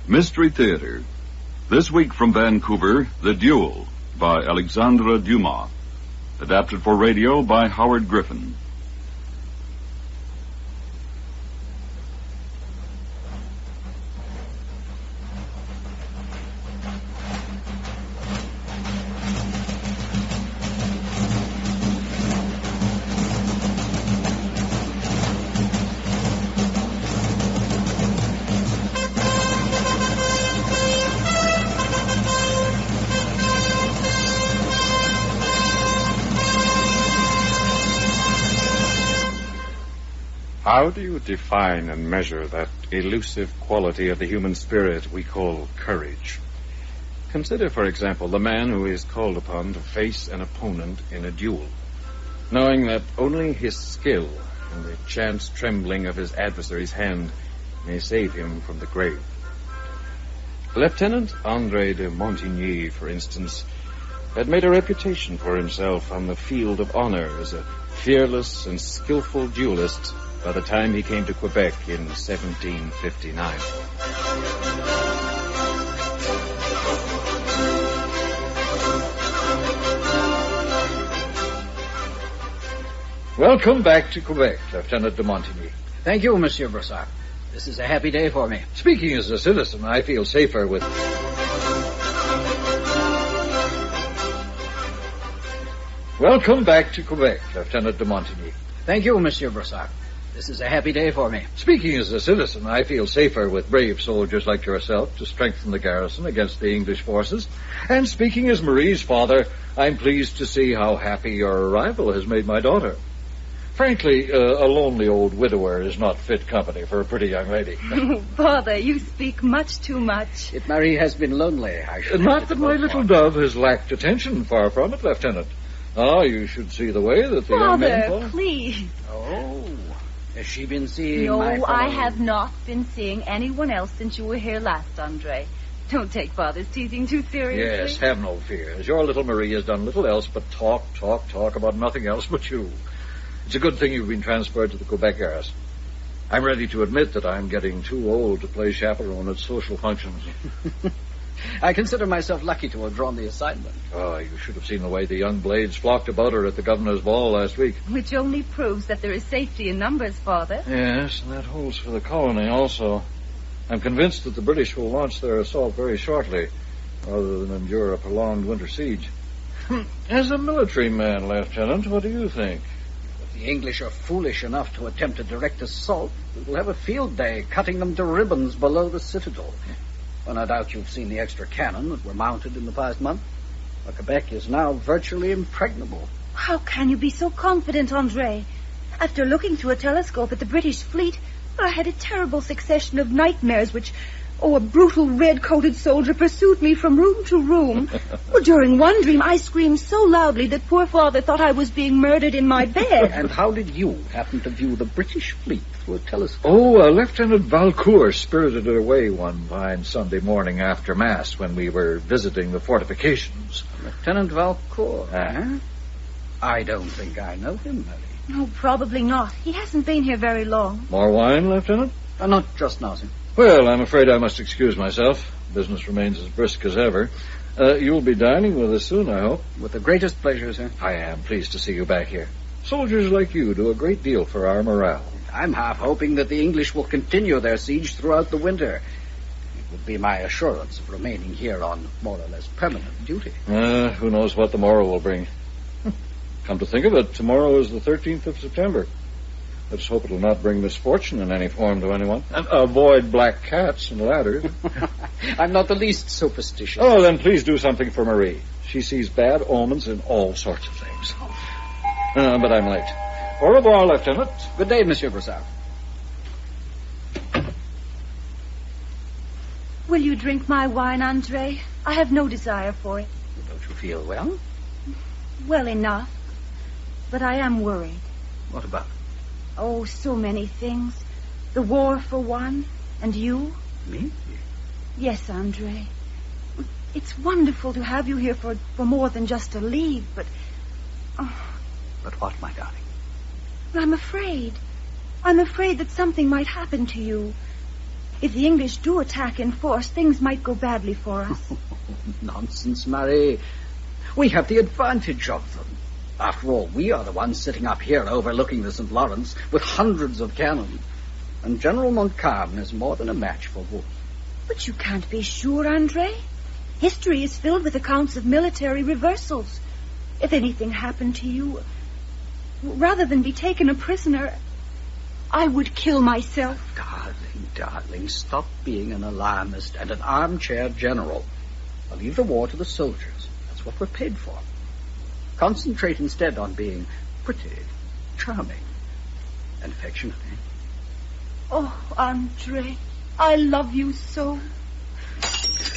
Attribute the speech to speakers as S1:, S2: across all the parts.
S1: Mystery Theater. This week from Vancouver, The Duel by Alexandre Dumas. Adapted for radio by Howard Griffin.
S2: How do you define and measure that elusive quality of the human spirit we call courage? Consider, for example, the man who is called upon to face an opponent in a duel, knowing that only his skill and the chance trembling of his adversary's hand may save him from the grave. Lieutenant André de Montigny, for instance, had made a reputation for himself on the field of honor as a fearless and skillful duelist by the time he came to Quebec in 1759.
S3: Welcome back to Quebec, Lieutenant de Montigny.
S4: Thank you, Monsieur Brossard. This is a happy day for me.
S3: Speaking as a citizen, I feel safer with... Welcome back to Quebec, Lieutenant de Montigny.
S4: Thank you, Monsieur Brossard. This is a happy day for me.
S3: Speaking as a citizen, I feel safer with brave soldiers like yourself to strengthen the garrison against the English forces. And speaking as Marie's father, I'm pleased to see how happy your arrival has made my daughter. Frankly, a lonely old widower is not fit company for a pretty young lady.
S5: Father, you speak much too much.
S4: If Marie has been lonely, I should...
S3: Not that my little dove has lacked attention, far from it, Lieutenant. Ah, you should see the way that the young men...
S5: Father, please.
S4: Oh... Has she been seeing
S5: No,
S4: my fellow...
S5: I have not been seeing anyone else since you were here last, Andre. Don't take Father's teasing too seriously.
S3: Yes, have no fears. Your little Marie has done little else but talk about nothing else but you. It's a good thing you've been transferred to the Quebec garrison. I'm ready to admit that I'm getting too old to play chaperone at social functions.
S4: I consider myself lucky to have drawn the assignment.
S3: Oh, you should have seen the way the young blades flocked about her at the governor's ball last week.
S5: Which only proves that there is safety in numbers, Father.
S3: Yes, and that holds for the colony also. I'm convinced that the British will launch their assault very shortly, rather than endure a prolonged winter siege. As a military man, Lieutenant, what do you think?
S4: If the English are foolish enough to attempt a direct assault, we will have a field day cutting them to ribbons below the citadel. Well, no doubt you've seen the extra cannon that were mounted in the past month. Well, Quebec is now virtually impregnable.
S5: How can you be so confident, Andre? After looking through a telescope at the British fleet, I had a terrible succession of nightmares which... Oh, a brutal red-coated soldier pursued me from room to room. Well, during one dream, I screamed so loudly that poor Father thought I was being murdered in my bed.
S4: And how did you happen to view the British fleet through a telescope?
S3: Oh, Lieutenant Valcourt spirited it away one fine Sunday morning after Mass when we were visiting the fortifications.
S4: Lieutenant Valcourt, huh? I don't think I know him, Mary.
S5: No, probably not. He hasn't been here very long.
S3: More wine, Lieutenant?
S4: Not just now, sir.
S3: Well, I'm afraid I must excuse myself. Business remains as brisk as ever. You'll be dining with us soon, I hope.
S4: With the greatest pleasure, sir.
S3: I am pleased to see you back here. Soldiers like you do a great deal for our morale.
S4: I'm half hoping that the English will continue their siege throughout the winter. It would be my assurance of remaining here on more or less permanent duty.
S3: Who knows what the morrow will bring. Come to think of it, tomorrow is the 13th of September. Let's hope it'll not bring misfortune in any form to anyone. And avoid black cats and ladders.
S4: I'm not the least superstitious.
S3: Oh, then please do something for Marie. She sees bad omens in all sorts of things. But I'm late. Au revoir, Lieutenant.
S4: Good day, Monsieur Brossard.
S5: Will you drink my wine, Andre? I have no desire for it.
S4: Don't you feel well?
S5: Well enough. But I am worried.
S4: What about?
S5: Oh, so many things. The war, for one, and you.
S4: Me?
S5: Yes, Andre. It's wonderful to have you here for more than just a leave, but... Oh,
S4: but what, my darling?
S5: I'm afraid. I'm afraid that something might happen to you. If the English do attack in force, things might go badly for us.
S4: Nonsense, Marie. We have the advantage of them. After all, we are the ones sitting up here overlooking the St. Lawrence with hundreds of cannon. And General Montcalm is more than a match for Wolfe.
S5: But you can't be sure, Andre. History is filled with accounts of military reversals. If anything happened to you, rather than be taken a prisoner, I would kill myself.
S4: Darling, stop being an alarmist and an armchair general. I'll leave the war to the soldiers. That's what we're paid for. Concentrate instead on being pretty, charming, and affectionate.
S5: Oh, Andre, I love you so.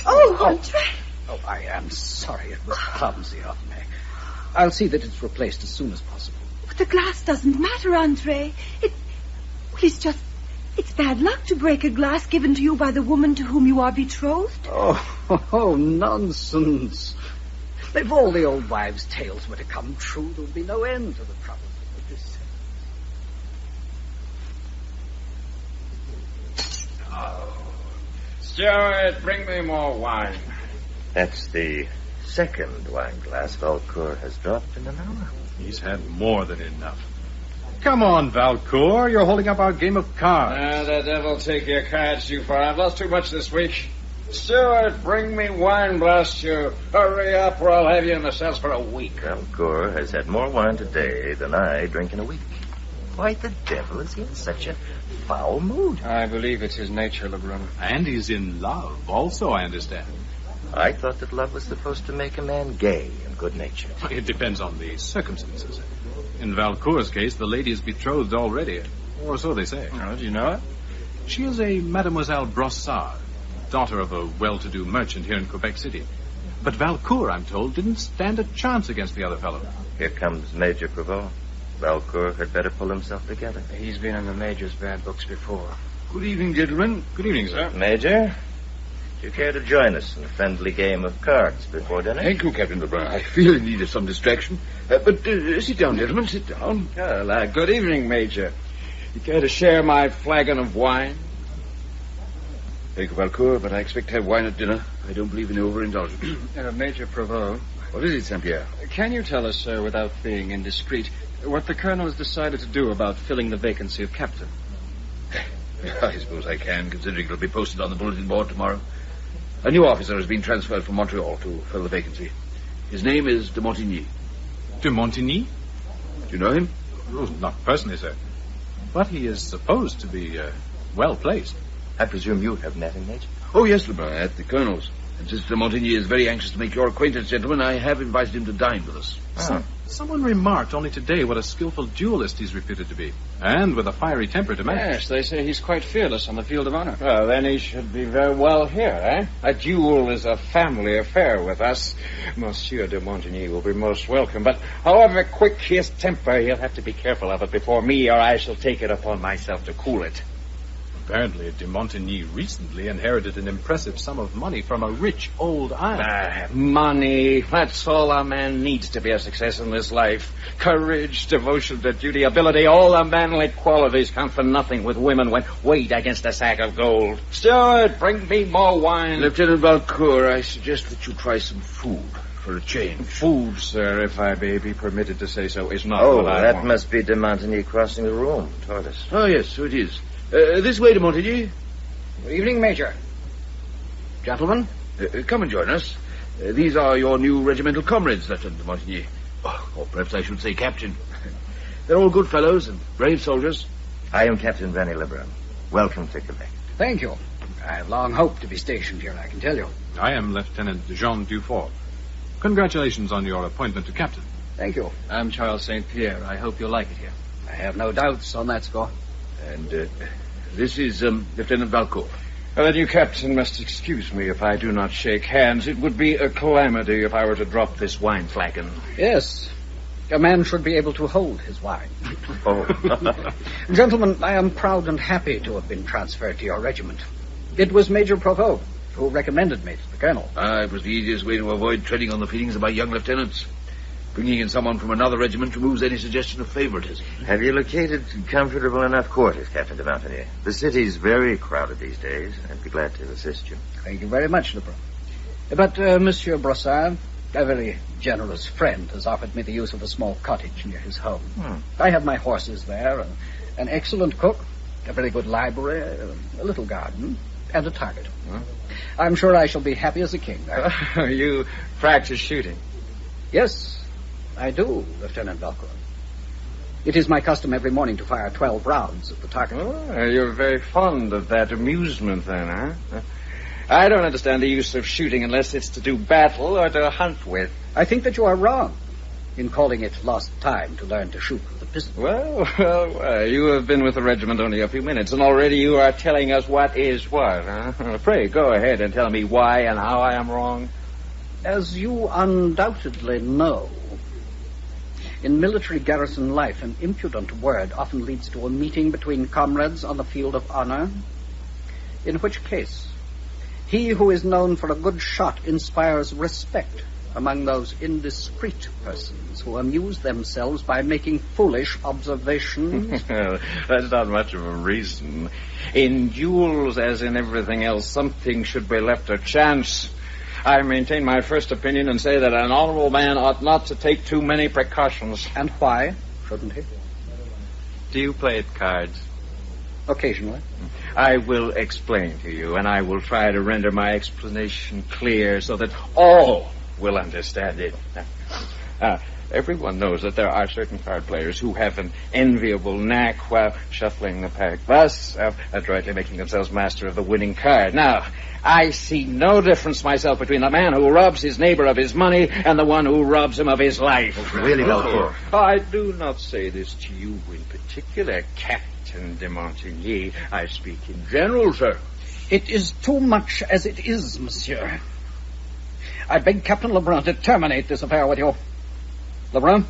S5: Oh, Andre!
S4: Oh, I am sorry. It was clumsy of me. I'll see that it's replaced as soon as possible.
S5: But the glass doesn't matter, Andre. It's bad luck to break a glass given to you by the woman to whom you are betrothed.
S4: Oh, nonsense. If all the old wives' tales were to come true, there would be no end to the troubles that would beset.
S2: Steward, bring me more wine.
S6: That's the second wine glass Valcourt has dropped in an hour.
S7: He's had more than enough. Come on, Valcourt. You're holding up our game of cards.
S2: The devil take your cards too far. I've lost too much this week. Steward, bring me wine, blast you. Hurry up or I'll have you in the cells for a week.
S6: Valcourt has had more wine today than I drink in a week. Why the devil is he in such a foul mood?
S2: I believe it's his nature, Lebrun.
S7: And he's in love also, I understand.
S6: I thought that love was supposed to make a man gay and good-natured.
S7: It depends on the circumstances. In Valcourt's case, the lady is betrothed already. Or so they say.
S2: Oh, do you know her?
S7: She is a Mademoiselle Brossard, daughter of a well-to-do merchant here in Quebec City. But Valcourt, I'm told, didn't stand a chance against the other fellow.
S6: Here comes Major Prevost. Valcourt had better pull himself together.
S2: He's been in the Major's bad books before.
S3: Good evening, gentlemen.
S7: Good evening, sir.
S6: Major, do you care to join us in a friendly game of cards before dinner?
S3: Thank you, Captain Lebrun. I feel in need of some distraction. But sit down, gentlemen, sit down.
S2: Well, good evening, Major. You care to share my flagon of wine?
S3: Thank you, Valcourt, but I expect to have wine at dinner. I don't believe in overindulgence.
S2: Major Prevost.
S3: What is it, Saint-Pierre?
S2: Can you tell us, sir, without being indiscreet, what the colonel has decided to do about filling the vacancy of captain?
S3: I suppose I can, considering it'll be posted on the bulletin board tomorrow. A new officer has been transferred from Montreal to fill the vacancy. His name is de Montigny.
S7: De Montigny?
S3: Do you know him?
S7: Oh, not personally, sir. But he is supposed to be well-placed.
S6: I presume you have met him, Major?
S3: Oh, yes, Lebrun, at the colonel's. And since de Montigny is very anxious to make your acquaintance, gentlemen, I have invited him to dine with us.
S7: Someone remarked only today what a skillful duelist he's reputed to be. And with a fiery temper to match.
S2: Yes, they say he's quite fearless on the field of honor. Well, then he should be very well here, eh? A duel is a family affair with us. Monsieur de Montigny will be most welcome, but however quick his temper, he'll have to be careful of it before me, or I shall take it upon myself to cool it.
S7: Apparently, de Montigny recently inherited an impressive sum of money from a rich old aunt.
S2: Money. That's all a man needs to be a success in this life. Courage, devotion to duty, ability, all the manly qualities count for nothing with women when weighed against a sack of gold. Steward, bring me more wine.
S3: Lieutenant Valcourt, I suggest that you try some food for a change.
S2: Food, sir, if I may be permitted to say so, is not
S6: Oh,
S2: what I
S6: that
S2: want.
S6: must be de Montigny crossing the room toward us.
S3: Oh, yes, so it is. This way, de Montigny.
S4: Good evening, Major. Gentlemen?
S3: Come and join us. These are your new regimental comrades, Lieutenant de Montigny. Or perhaps I should say captain. They're all good fellows and brave soldiers.
S6: I am Captain Rennie Lebrun. Welcome to Quebec.
S4: Thank you. I have long hoped to be stationed here, I can tell you.
S7: I am Lieutenant Jean Dufort. Congratulations on your appointment to captain.
S4: Thank you.
S2: I'm Charles St. Pierre. I hope you'll like it here.
S4: I have no doubts on that score.
S3: And this is Lieutenant Valcourt.
S2: Well, then you, Captain, must excuse me if I do not shake hands. It would be a calamity if I were to drop this wine flagon.
S4: Yes. A man should be able to hold his wine.
S6: Oh.
S4: Gentlemen, I am proud and happy to have been transferred to your regiment. It was Major Prevost who recommended me to the colonel.
S3: It was the easiest way to avoid treading on the feelings of my young lieutenants.
S8: Bringing in someone from another regiment removes any suggestion of favoritism.
S6: Have you located comfortable enough quarters, Captain de Montagnier? The city's very crowded these days. I'd be glad to assist you.
S4: Thank you very much, Lebrun. But, Monsieur Brossard, a very generous friend, has offered me the use of a small cottage near his home. I have my horses there, an excellent cook, a very good library, a little garden, and a target. I'm sure I shall be happy as a king there.
S2: You practice shooting?
S4: Yes, I do, Lieutenant Valcourt. It is my custom every morning to fire 12 rounds at the target.
S2: Oh, you're very fond of that amusement, then, huh? I don't understand the use of shooting unless it's to do battle or to hunt with.
S4: I think that you are wrong in calling it lost time to learn to shoot with a pistol.
S2: Well, you have been with the regiment only a few minutes, and already you are telling us what is what, huh? Pray, go ahead and tell me why and how I am wrong.
S4: As you undoubtedly know, in military garrison life, an impudent word often leads to a meeting between comrades on the field of honor, in which case he who is known for a good shot inspires respect among those indiscreet persons who amuse themselves by making foolish observations.
S2: That's not much of a reason. In duels, as in everything else, something should be left to chance. I maintain my first opinion and say that an honorable man ought not to take too many precautions.
S4: And why shouldn't he?
S2: Do you play at cards?
S4: Occasionally.
S2: I will explain to you, and I will try to render my explanation clear so that all will understand it. Everyone knows that there are certain card players who have an enviable knack while shuffling the pack, thus adroitly making themselves master of the winning card. Now, I see no difference myself between the man who robs his neighbor of his money and the one who robs him of his life.
S6: Really, Valcourt?
S2: I do not say this to you in particular, Captain de Montigny. I speak in general, sir.
S4: It is too much as it is, monsieur. I beg Captain Lebrun to terminate this affair with you. Lebrun,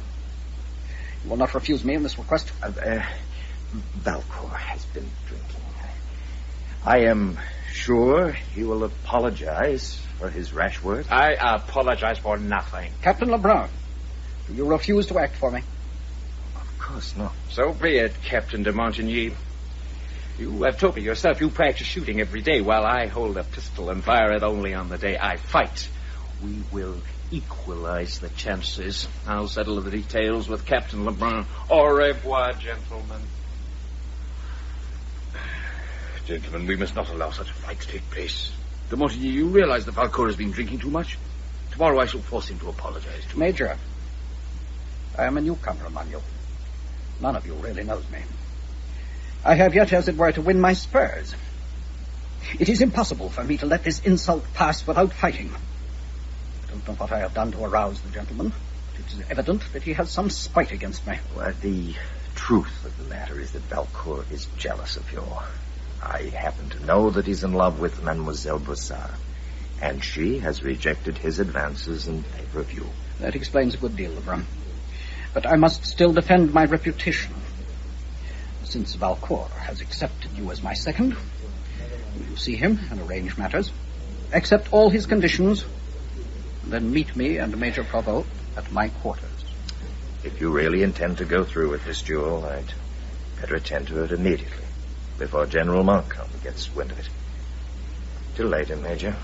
S4: you will not refuse me in this request?
S6: Valcourt has been drinking. I am sure he will apologize for his rash words.
S2: I apologize for nothing.
S4: Captain Lebrun, do you refuse to act for me?
S6: Of course not.
S2: So be it, Captain de Montigny. You have told me yourself you practice shooting every day, while I hold a pistol and fire it only on the day I fight. We will equalize the chances. I'll settle the details with Captain Lebrun. Au revoir, gentlemen.
S8: Gentlemen, we must not allow such a fight to take place. De Montigny, you realize that Valcourt has been drinking too much? Tomorrow I shall force him to apologize to me.
S4: Major, I am a newcomer among you. None of you really knows me. I have yet, as it were, to win my spurs. It is impossible for me to let this insult pass without fighting. I don't know what I have done to arouse the gentleman, but it is evident that he has some spite against me.
S6: Well, the truth of the matter is that Valcourt is jealous of you. I happen to know that he's in love with Mademoiselle Brossard, and she has rejected his advances in favor of you.
S4: That explains a good deal, Lebrun. But I must still defend my reputation. Since Valcourt has accepted you as my second, will you see him and arrange matters? Accept all his conditions, and then meet me and Major Provost at my quarters.
S6: If you really intend to go through with this duel, I'd better attend to it immediately, before General Montcalm gets wind of it. Till later, Major.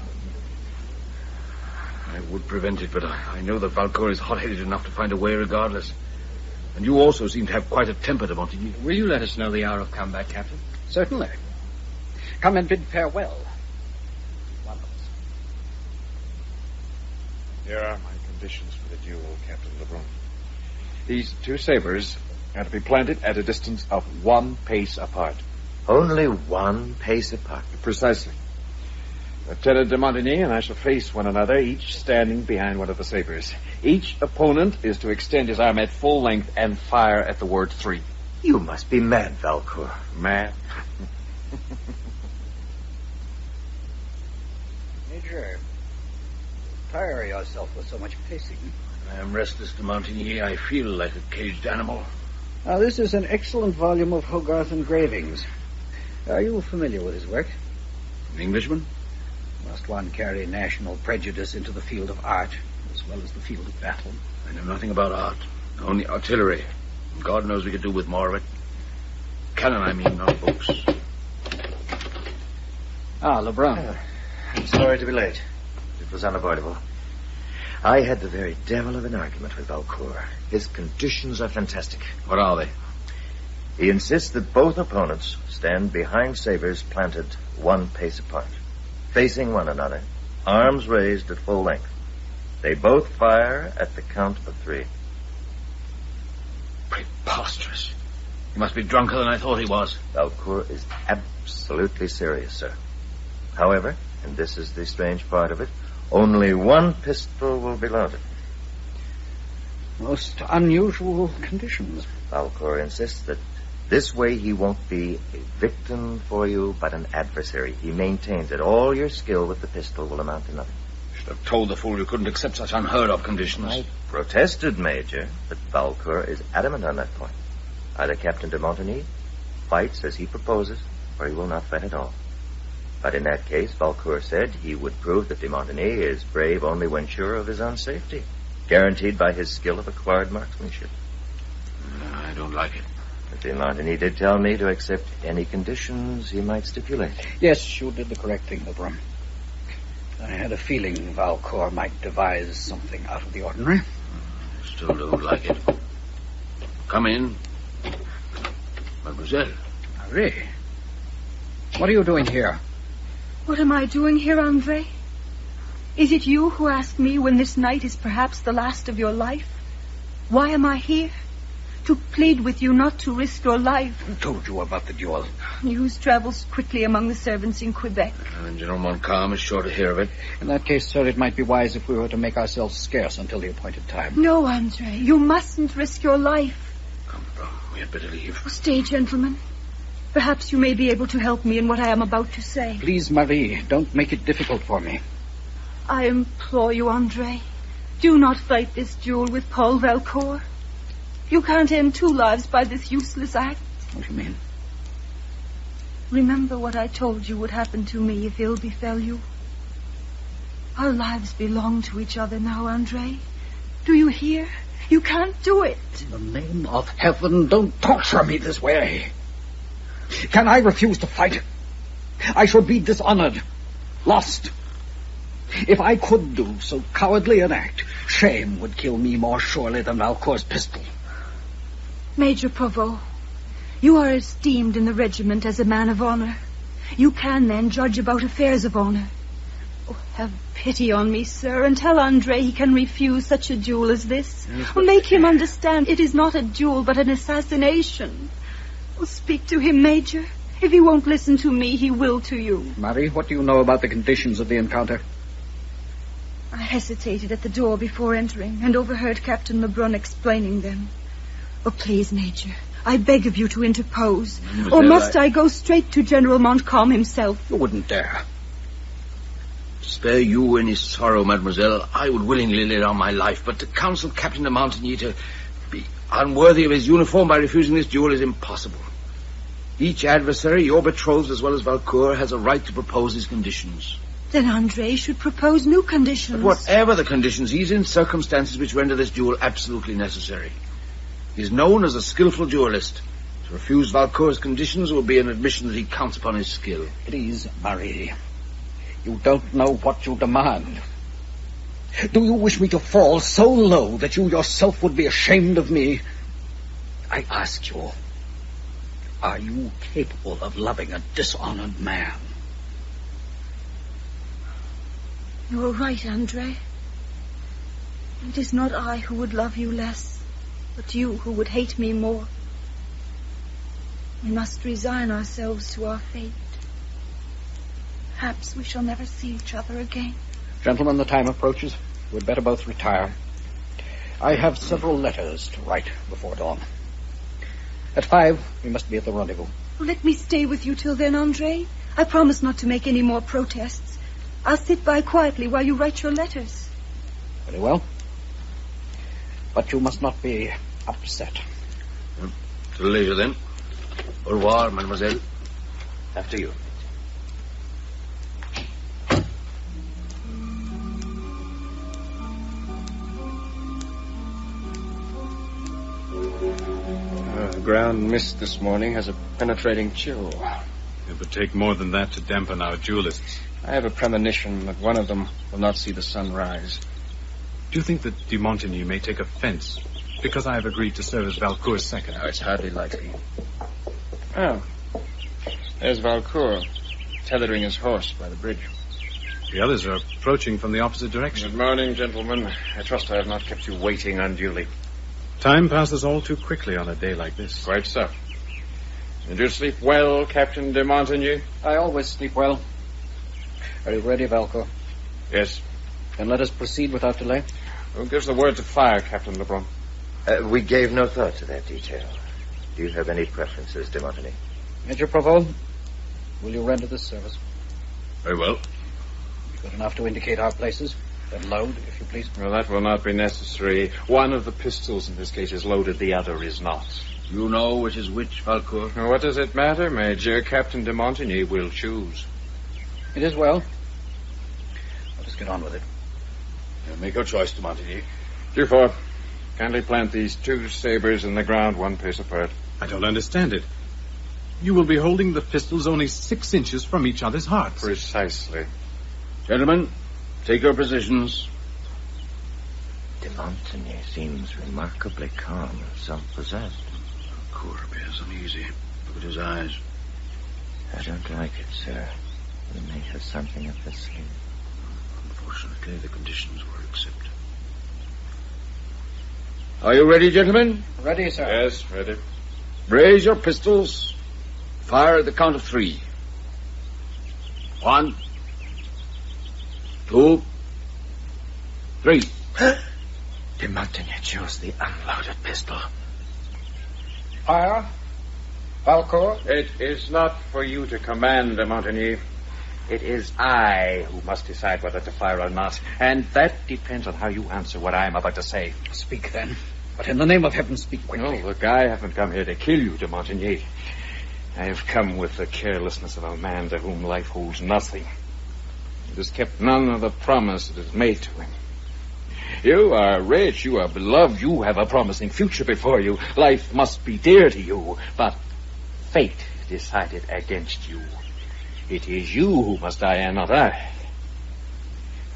S8: I would prevent it, but I know that Valcourt is hot-headed enough to find a way regardless. And you also seem to have quite a temper, de Montigny.
S7: Will you let us know the hour of combat, Captain?
S4: Certainly. Come and bid farewell. One of us.
S2: Here are my conditions for the duel, Captain Lebrun. These two sabers are to be planted at a distance of 1 pace apart.
S6: Only 1 pace apart?
S2: Precisely. Lieutenant de Montigny and I shall face one another, each standing behind one of the sabers. Each opponent is to extend his arm at full length and fire at the word 3.
S6: You must be mad, Valcourt.
S2: Mad?
S4: Major, tire yourself with so much pacing.
S8: I am restless, de Montigny. I feel like a caged animal.
S4: Now, this is an excellent volume of Hogarth engravings. Are you familiar with his work?
S8: An Englishman?
S4: Must one carry national prejudice into the field of art? as well as the field of battle.
S8: I know nothing about art, only artillery. God knows we could do with more of it. Cannon, I mean, not books.
S4: Ah, Lebrun.
S6: I'm sorry to be late. It was unavoidable. I had the very devil of an argument with Valcour. His conditions are fantastic.
S8: What are they?
S6: He insists that both opponents stand behind sabers planted 1 pace apart, facing one another, arms raised at full length. They both fire at the count of 3.
S8: Preposterous. He must be drunker than I thought he was.
S6: Valcour is absolutely serious, sir. However, and this is the strange part of it, only 1 pistol will be loaded.
S4: Most unusual conditions.
S6: Valcour insists that this way he won't be a victim for you, but an adversary. He maintains that all your skill with the pistol will amount to nothing.
S8: Should have told the fool you couldn't accept such unheard-of conditions.
S6: I protested, Major, but Valcour is adamant on that point. Either Captain de Montigny fights as he proposes, or he will not fight at all. But in that case, Valcour said he would prove that de Montigny is brave only when sure of his own safety, guaranteed by his skill of acquired marksmanship.
S8: I don't like it.
S6: But de Montigny did tell me to accept any conditions he might stipulate.
S4: Yes, you did the correct thing, Lebrun. I had a feeling Valcour might devise something out of the ordinary.
S8: Still don't like it. Come in. Mademoiselle.
S4: Marie, what are you doing here?
S5: What am I doing here, Andre? Is it you who asked me when this night is perhaps the last of your life? Why am I here? To plead with you not to risk your life.
S4: Who told you about the duel?
S5: News travels quickly among the servants in Quebec.
S8: And General Montcalm is sure to hear of it.
S4: In that case, sir, it might be wise if we were to make ourselves scarce until the appointed time.
S5: No, Andre, you mustn't risk your life.
S8: Come, bro, we had better leave.
S5: Stay, gentlemen. Perhaps you may be able to help me in what I am about to say.
S4: Please, Marie, don't make it difficult for me.
S5: I implore you, Andre, do not fight this duel with Paul Valcour. You can't end 2 lives by this useless act.
S4: What do you mean?
S5: Remember what I told you would happen to me if ill befell you. Our lives belong to each other now, Andre. Do you hear? You can't do it.
S4: In the name of heaven, don't torture me this way. Can I refuse to fight? I shall be dishonored, lost. If I could do so cowardly an act, shame would kill me more surely than Valcour's pistol.
S5: Major Provost, you are esteemed in the regiment as a man of honor. You can then judge about affairs of honor. Oh, have pity on me, sir, and tell Andre he can refuse such a duel as this.
S4: Yes,
S5: make him understand it is not a duel, but an assassination. Oh, speak to him, Major. If he won't listen to me, he will to you.
S4: Marie, what do you know about the conditions of the encounter?
S5: I hesitated at the door before entering and overheard Captain Lebrun explaining them. Oh, please, Major, I beg of you to interpose. Or must I go straight to General Montcalm himself?
S4: You wouldn't dare.
S8: To spare you any sorrow, mademoiselle, I would willingly lay down my life, but to counsel Captain de Montigny to be unworthy of his uniform by refusing this duel is impossible. Each adversary, your betrothed as well as Valcour, has a right to propose his conditions.
S5: Then Andre should propose new conditions.
S8: But whatever the conditions, he's in circumstances which render this duel absolutely necessary. He's known as a skillful duelist. To refuse Valcour's conditions will be an admission that he counts upon his skill.
S4: Please, Marie, you don't know what you demand. Do you wish me to fall so low that you yourself would be ashamed of me? I ask you, are you capable of loving a dishonored man?
S5: You are right, Andre. It is not I who would love you less, but you who would hate me more. We must resign ourselves to our fate. Perhaps we shall never see each other again.
S4: Gentlemen, the time approaches. We'd better both retire. I have several letters to write before dawn. At 5, we must be at the rendezvous.
S5: Let me stay with you till then, Andre. I promise not to make any more protests. I'll sit by quietly while you write your letters.
S4: Very well. But you must not be upset.
S8: Till later, then. Au revoir, mademoiselle.
S6: After you.
S9: ground mist this morning has a penetrating chill.
S7: It would take more than that to dampen our duelists.
S9: I have a premonition that one of them will not see the sun rise.
S7: Do you think that de Montigny may take offense because I have agreed to serve as Valcour's second?
S9: No, it's hardly likely. Oh, there's Valcour, tethering his horse by the bridge.
S7: The others are approaching from the opposite direction.
S2: Good morning, gentlemen. I trust I have not kept you waiting unduly.
S7: Time passes all too quickly on a day like this.
S2: Quite so. Did you sleep well, Captain de Montigny?
S4: I always sleep well. Are you ready, Valcour?
S2: Yes.
S4: Then let us proceed without delay.
S2: Who gives the word to fire, Captain Lebrun?
S6: We gave no thought to that detail. Do you have any preferences, de Montigny?
S4: Major Provost, will you render this service?
S8: Very well.
S4: Be good enough to indicate our places. Then load, if you please.
S2: Well, that will not be necessary. One of the pistols in this case is loaded, the other is not.
S8: You know which is which, Valcour?
S2: What does it matter, Major? Captain de Montigny will choose.
S4: It is well. Let us get on with it.
S8: Make your choice, de Montigny.
S2: Dufour, kindly plant these two sabers in the ground 1 pace apart.
S7: I don't understand it. You will be holding the pistols only 6 inches from each other's hearts.
S2: Precisely.
S8: Gentlemen, take your positions.
S6: De Montigny seems remarkably calm and self-possessed.
S8: Valcour appears uneasy. Look at his eyes.
S6: I don't like it, sir. We may have something up the sleeve.
S8: Unfortunately, the conditions were accepted. Are you ready, gentlemen?
S4: Ready, sir.
S2: Yes, ready.
S8: Raise your pistols. Fire at the count of 3. 1, 2, 3.
S6: De Montigny chose the unloaded pistol.
S4: Fire. Valcour.
S2: It is not for you to command, de Montigny. It is I who must decide whether to fire or not. And that depends on how you answer what I am about to say.
S4: Speak, then. But in the name of heaven, speak quickly.
S2: No, look, I haven't come here to kill you, de Montigny. I have come with the carelessness of a man to whom life holds nothing. It has kept none of the promise it has made to him. You are rich, you are beloved, you have a promising future before you. Life must be dear to you, but fate decided against you. It is you who must die and not I.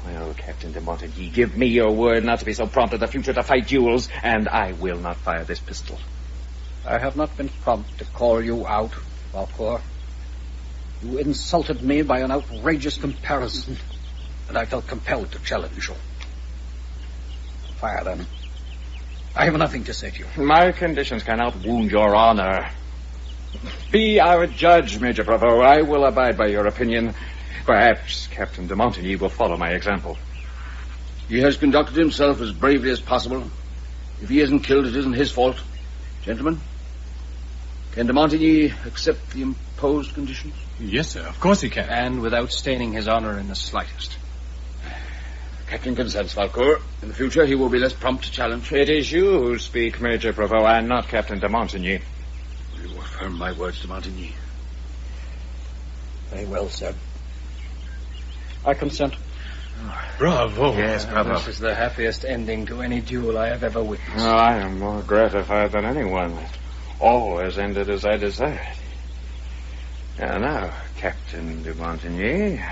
S2: Well, Captain de Montigny, give me your word not to be so prompt in the future to fight duels, and I will not fire this pistol.
S4: I have not been prompt to call you out, Valcour. You insulted me by an outrageous comparison, and I felt compelled to challenge you. Fire, then. I have nothing to say to you.
S2: My conditions cannot wound your honor. Be our judge, Major Bravo. I will abide by your opinion. Perhaps Captain de Montigny will follow my example.
S8: He has conducted himself as bravely as possible. If he isn't killed, it isn't his fault. Gentlemen, can de Montigny accept the imposed conditions?
S7: Yes, sir. Of course he can.
S9: And without staining his honor in the slightest.
S8: Captain consents, Valcour. In the future, he will be less prompt to challenge.
S2: It is you who speak, Major Bravo, and not Captain de Montigny.
S8: You affirm my words, de Montigny.
S4: Very well, sir. I consent.
S7: Bravo.
S6: Yes, bravo.
S9: This is the happiest ending to any duel I have ever witnessed.
S2: Oh, I am more gratified than anyone. All has ended as I desired. And now, Captain de Montigny,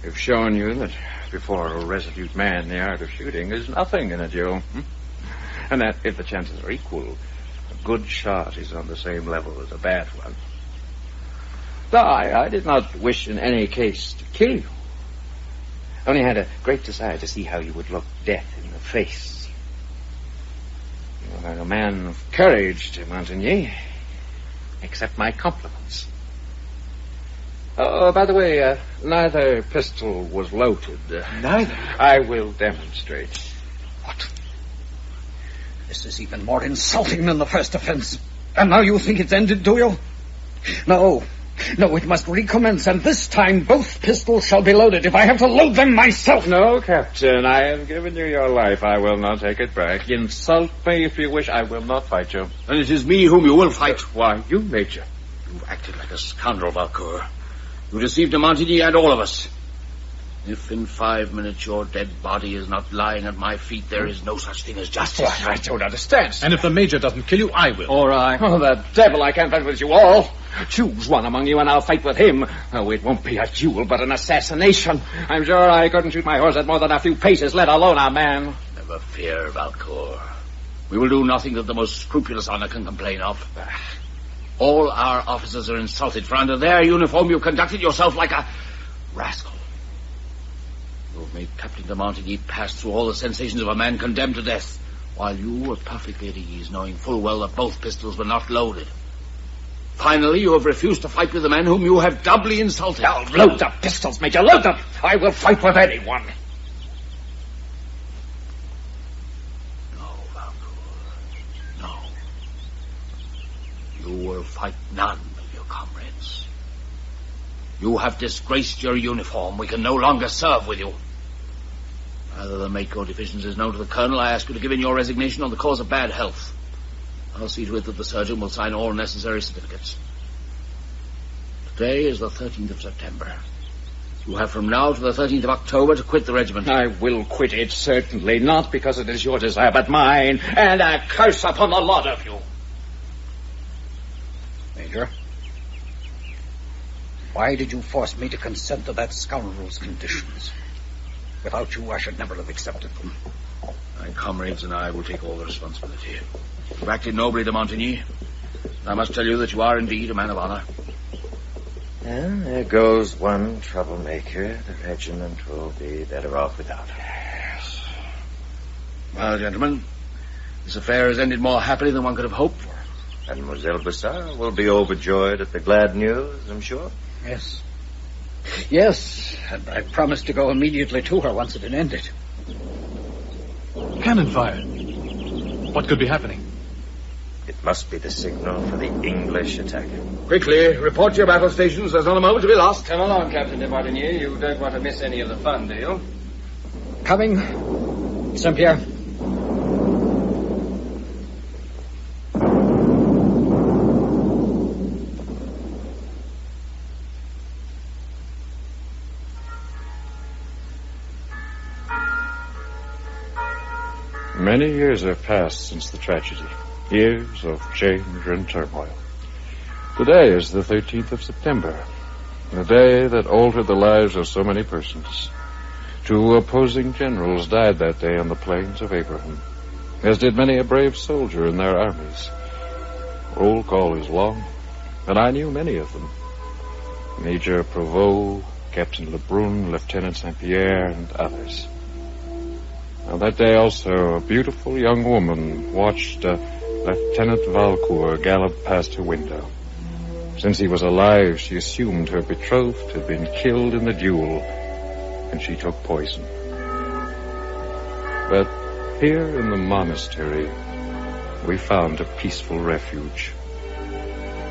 S2: I've shown you that before a resolute man the art of shooting is nothing in a duel. And that if the chances are equal, a good shot is on the same level as a bad one. I did not wish in any case to kill you. I only had a great desire to see how you would look death in the face. You are a man of courage, de Montigny. Accept my compliments. Oh, by the way, neither pistol was loaded.
S7: Neither?
S2: I will demonstrate.
S4: What? This is even more insulting than the first offense. And now you think it's ended, do you? No, it must recommence, and this time both pistols shall be loaded if I have to load them myself.
S2: No, Captain, I have given you your life. I will not take it back. Insult me if you wish. I will not fight you.
S8: And it is me whom you will fight.
S2: Why, you, Major.
S8: You've acted like a scoundrel, Valcour. You deceived de Montigny and all of us. If in 5 minutes your dead body is not lying at my feet, there is no such thing as justice.
S9: Well, I don't understand, sir.
S7: And if the Major doesn't kill you, I will.
S9: Or I. Oh, the devil, I can't fight with you all. Choose one among you and I'll fight with him. Oh, it won't be a duel, but an assassination. I'm sure I couldn't shoot my horse at more than a few paces, let alone a man.
S8: Never fear, Valcour. We will do nothing that the most scrupulous honor can complain of. All our officers are insulted, for under their uniform you conducted yourself like a rascal. You have made Captain de Montigny pass through all the sensations of a man condemned to death, while you were perfectly at ease, knowing full well that both pistols were not loaded. Finally, you have refused to fight with the man whom you have doubly insulted.
S9: Now, load the pistols, Major, load them. I will fight with anyone.
S8: No, Valcour. No. You will fight none of your comrades. You have disgraced your uniform. We can no longer serve with you. Rather than make your deficiencies known to the Colonel, I ask you to give in your resignation on the cause of bad health. I'll see to it that the surgeon will sign all necessary certificates. Today is the 13th of September. You have from now to the 13th of October to quit the regiment.
S9: I will quit it, certainly, not because it is your desire, but mine, and a curse upon the lot of you.
S4: Major, why did you force me to consent to that scoundrel's conditions? Without you, I should never have accepted them.
S8: My comrades and I will take all the responsibility. You've acted nobly, de Montigny. I must tell you that you are indeed a man of honor.
S6: And there goes one troublemaker. The regiment will be better off without her.
S8: Yes. Well, gentlemen, this affair has ended more happily than one could have hoped for.
S6: Mademoiselle Bessart will be overjoyed at the glad news, I'm sure.
S4: Yes. Yes, and I promised to go immediately to her once it had ended.
S7: Cannon fire. What could be happening?
S6: It must be the signal for the English attacking.
S8: Quickly, report to your battle stations. There's not a moment to be lost.
S9: Come along, Captain de Montigny. You don't want to miss any of the fun, do you?
S4: Coming, Saint-Pierre.
S2: Many years have passed since the tragedy. Years of change and turmoil. Today is the 13th of September, a day that altered the lives of so many persons. 2 opposing generals died that day on the plains of Abraham, as did many a brave soldier in their armies. Roll call is long, and I knew many of them. Major Provost, Captain Lebrun, Lieutenant Saint-Pierre, and others. Now, that day also, a beautiful young woman watched Lieutenant Valcour gallop past her window. Since he was alive, she assumed her betrothed had been killed in the duel, and she took poison. But here in the monastery, we found a peaceful refuge.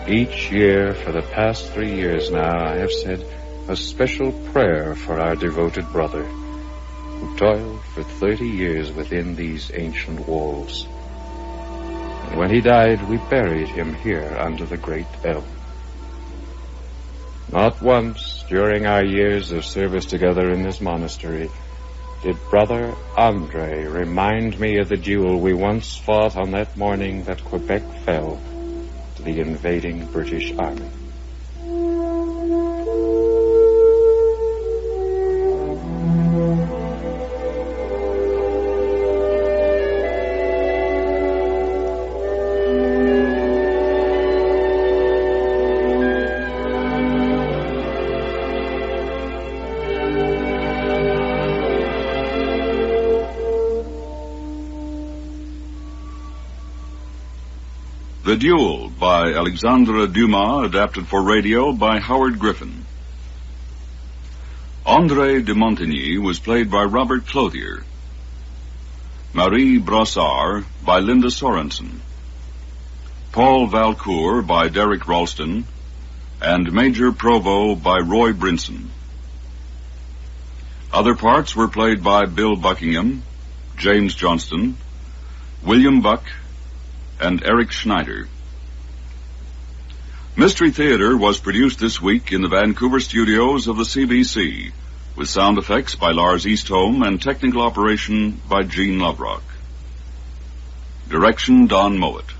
S2: Each year, for the past 3 years now, I have said a special prayer for our devoted brother, who toiled for 30 years within these ancient walls. And when he died, we buried him here under the great elm. Not once during our years of service together in this monastery did Brother Andre remind me of the duel we once fought on that morning that Quebec fell to the invading British army.
S1: The Duel by Alexandre Dumas, adapted for radio by Howard Griffin. André de Montigny was played by Robert Clothier. Marie Brossard by Linda Sorensen. Paul Valcour by Derek Ralston, and Major Provost by Roy Brinson. Other parts were played by Bill Buckingham, James Johnston, William Buck, and Eric Schneider. Mystery Theater was produced this week in the Vancouver studios of the CBC with sound effects by Lars Eastholm and technical operation by Gene Loverock. Direction, Don Mowat.